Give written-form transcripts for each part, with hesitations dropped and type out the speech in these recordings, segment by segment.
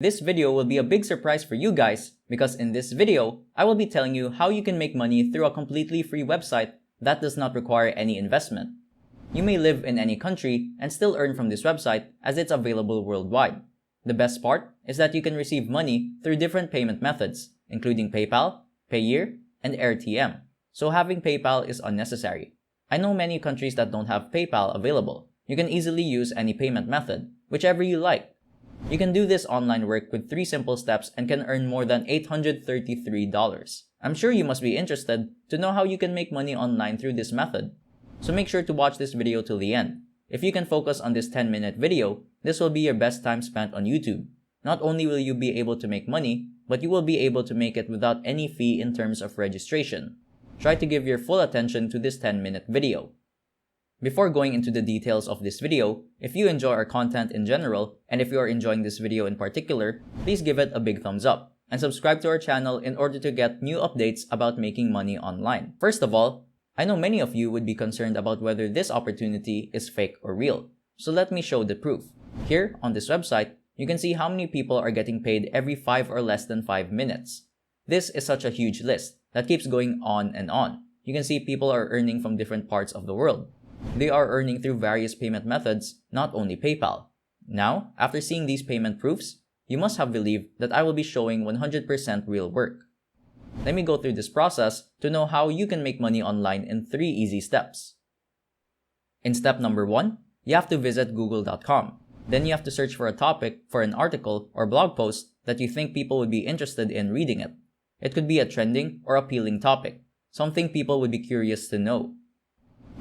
This video will be a big surprise for you guys because in this video, I will be telling you how you can make money through a completely free website that does not require any investment. You may live in any country and still earn from this website as it's available worldwide. The best part is that you can receive money through different payment methods, including PayPal, Payeer, and RTM. So having PayPal is unnecessary. I know many countries that don't have PayPal available. You can easily use any payment method, whichever you like. You can do this online work with 3 simple steps and can earn more than $833. I'm sure you must be interested to know how you can make money online through this method. So make sure to watch this video till the end. If you can focus on this 10-minute video, this will be your best time spent on YouTube. Not only will you be able to make money, but you will be able to make it without any fee in terms of registration. Try to give your full attention to this 10-minute video. Before going into the details of this video, if you enjoy our content in general, and if you are enjoying this video in particular, please give it a big thumbs up, and subscribe to our channel in order to get new updates about making money online. First of all, I know many of you would be concerned about whether this opportunity is fake or real, so let me show the proof. Here, on this website, you can see how many people are getting paid every 5 or less than 5 minutes. This is such a huge list that keeps going on and on. You can see people are earning from different parts of the world. They are earning through various payment methods, not only PayPal. Now, after seeing these payment proofs, you must have believed that I will be showing 100% real work. Let me go through this process to know how you can make money online in 3 easy steps. In step number 1, you have to visit google.com. Then you have to search for a topic for an article or blog post that you think people would be interested in reading it. It could be a trending or appealing topic, something people would be curious to know.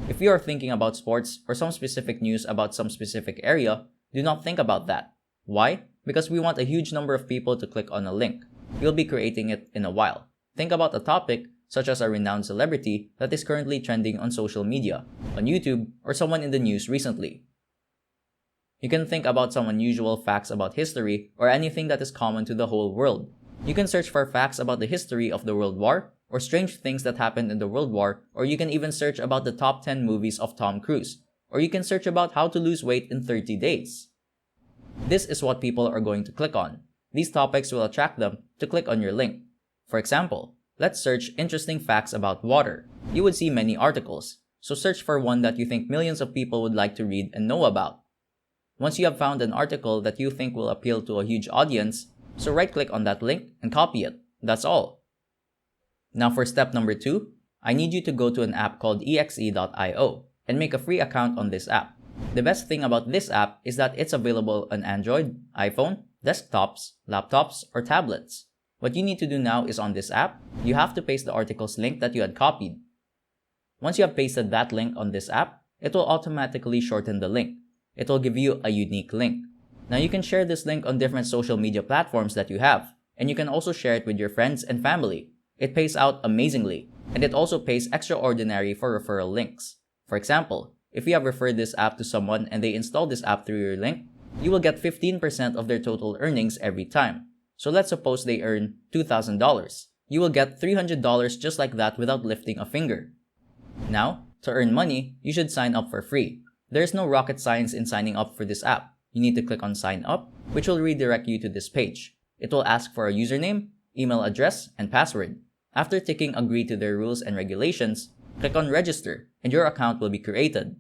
If you are thinking about sports or some specific news about some specific area, do not think about that. Why? Because we want a huge number of people to click on a link. You'll be creating it in a while. Think about a topic such as a renowned celebrity that is currently trending on social media, on YouTube, or someone in the news recently. You can think about some unusual facts about history or anything that is common to the whole world. You can search for facts about the history of the World War, or strange things that happened in the World War, or you can even search about the top 10 movies of Tom Cruise, or you can search about how to lose weight in 30 days. This is what people are going to click on. These topics will attract them to click on your link. For example, let's search interesting facts about water. You would see many articles, so search for one that you think millions of people would like to read and know about. Once you have found an article that you think will appeal to a huge audience, so right-click on that link and copy it. That's all. Now for step number 2, I need you to go to an app called exe.io and make a free account on this app. The best thing about this app is that it's available on Android, iPhone, desktops, laptops, or tablets. What you need to do now is on this app, you have to paste the article's link that you had copied. Once you have pasted that link on this app, it will automatically shorten the link. It will give you a unique link. Now you can share this link on different social media platforms that you have, and you can also share it with your friends and family. It pays out amazingly, and it also pays extraordinary for referral links. For example, if you have referred this app to someone and they install this app through your link, you will get 15% of their total earnings every time. So let's suppose they earn $2,000. You will get $300 just like that without lifting a finger. Now, to earn money, you should sign up for free. There is no rocket science in signing up for this app. You need to click on sign up, which will redirect you to this page. It will ask for a username, email address, and password. After ticking agree to their rules and regulations, click on register and your account will be created.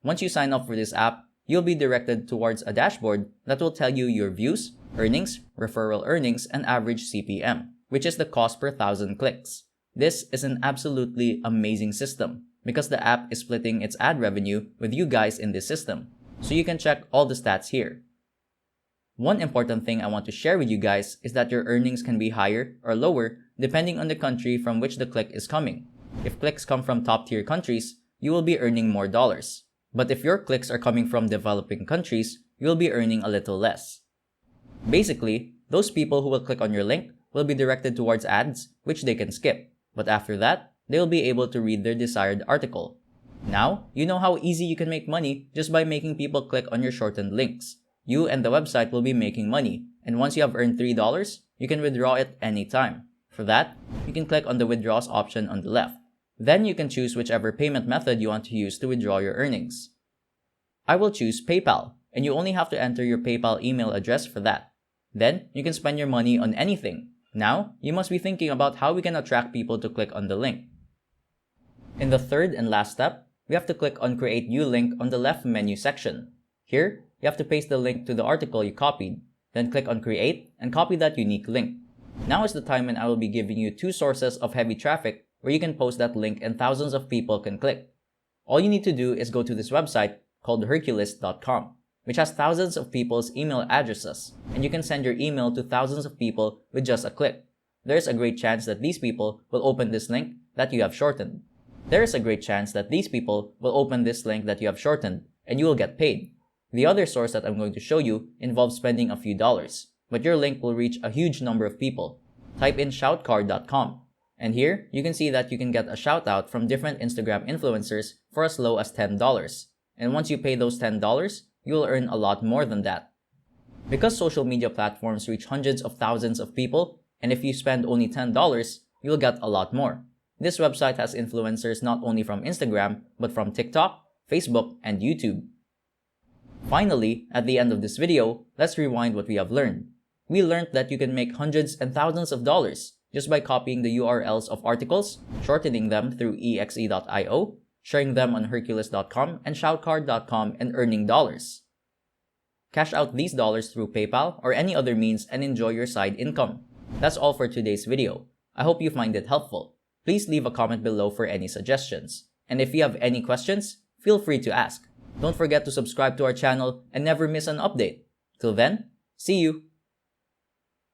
Once you sign up for this app, you'll be directed towards a dashboard that will tell you your views, earnings, referral earnings, and average CPM, which is the cost per 1,000 clicks. This is an absolutely amazing system because the app is splitting its ad revenue with you guys in this system, so you can check all the stats here. One important thing I want to share with you guys is that your earnings can be higher or lower depending on the country from which the click is coming. If clicks come from top-tier countries, you will be earning more dollars. But if your clicks are coming from developing countries, you will be earning a little less. Basically, those people who will click on your link will be directed towards ads, which they can skip. But after that, they will be able to read their desired article. Now, you know how easy you can make money just by making people click on your shortened links. You and the website will be making money, and once you have earned $3, you can withdraw it anytime. For that, you can click on the withdraws option on the left. Then you can choose whichever payment method you want to use to withdraw your earnings. I will choose PayPal, and you only have to enter your PayPal email address for that. Then, you can spend your money on anything. Now, you must be thinking about how we can attract people to click on the link. In the third and last step, we have to click on Create New Link on the left menu section. Here, you have to paste the link to the article you copied, then click on Create and copy that unique link. Now is the time when I will be giving you 2 sources of heavy traffic where you can post that link and thousands of people can click. All you need to do is go to this website called Hercules.com, which has thousands of people's email addresses, and you can send your email to thousands of people with just a click. There is a great chance that these people will open this link that you have shortened. And you will get paid. The other source that I'm going to show you involves spending a few dollars, but your link will reach a huge number of people. Type in shoutcard.com, and here you can see that you can get a shout out from different Instagram influencers for as low as $10. And once you pay those $10, you will earn a lot more than that. Because social media platforms reach hundreds of thousands of people, and if you spend only $10, you'll get a lot more. This website has influencers not only from Instagram, but from TikTok, Facebook, and YouTube. Finally, at the end of this video, let's rewind what we have learned. We learned that you can make hundreds and thousands of dollars just by copying the URLs of articles, shortening them through exe.io, sharing them on Hercules.com and shoutcard.com, and earning dollars. Cash out these dollars through PayPal or any other means and enjoy your side income. That's all for today's video. I hope you find it helpful. Please leave a comment below for any suggestions. And if you have any questions, feel free to ask. Don't forget to subscribe to our channel and never miss an update. Till then, see you!